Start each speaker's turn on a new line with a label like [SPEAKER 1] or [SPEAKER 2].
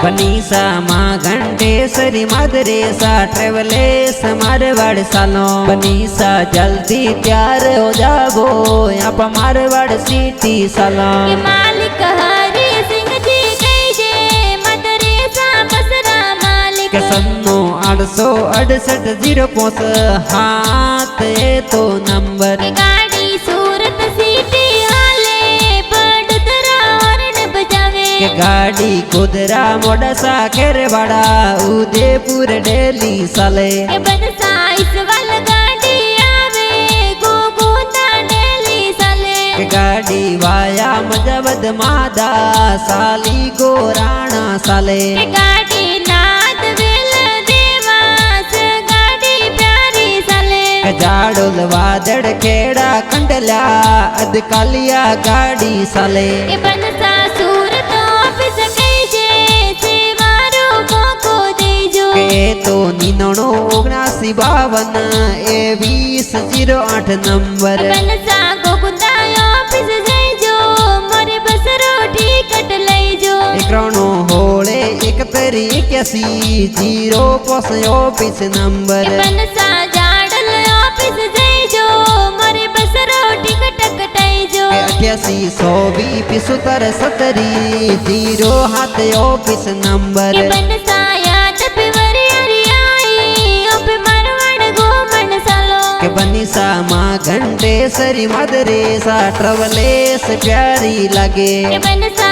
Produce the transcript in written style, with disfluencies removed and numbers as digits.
[SPEAKER 1] बनीसा माँ घंटेश्वरी मदरेसा ट्रेवलेस मारवाड़ सालो बनीसा जल्दी तैयार हो जाबो यहाँ पर मारवाड़ सिटी सालो
[SPEAKER 2] मालिक हरी सिंह जी कहे मदरेसा बसरा मालिक
[SPEAKER 1] सन्नो 868 हाथ तो नंबर
[SPEAKER 2] गाड़ी सूरत सिटी हाले बड़ोदरा हॉर्न बजावे
[SPEAKER 1] गाड़ी गोदरा मोडसा खेरवाड़ा उदयपुर डेली साले
[SPEAKER 2] बनसा इस वाल गाड़ी आवे गोगोंदा डेली साले
[SPEAKER 1] गाड़ी वाया मजबद मादा साली गोराणा साले
[SPEAKER 2] गाड़ी नाद वेल देवास गाड़ी प्यारी साले
[SPEAKER 1] जाड़ोल वादड़ खेड़ा कंडला अद कालिया गाड़ी साले
[SPEAKER 2] बनसा सूरत ऑफिस कहे सेवारो मोको देजो
[SPEAKER 1] के तो 9959 2008 नंबर
[SPEAKER 2] बनसा गोगुंदा ऑफिस जइजो मोरे बसरो टिकट लइजो
[SPEAKER 1] 91 होले 7181 ऑफिस नंबर
[SPEAKER 2] बनसा जाडल ऑफिस जइजो मोरे बसरो टिकट कटाइजो
[SPEAKER 1] 88 हाथ ऑफिस नंबर
[SPEAKER 2] बनसा याद पिवरी हरियाई ओपे मारवाड़ गोमन सालो
[SPEAKER 1] के बनीसा माँ घंटेश्वरी मदरेसा ट्रेवलेस प्यारी लगे
[SPEAKER 2] बनसा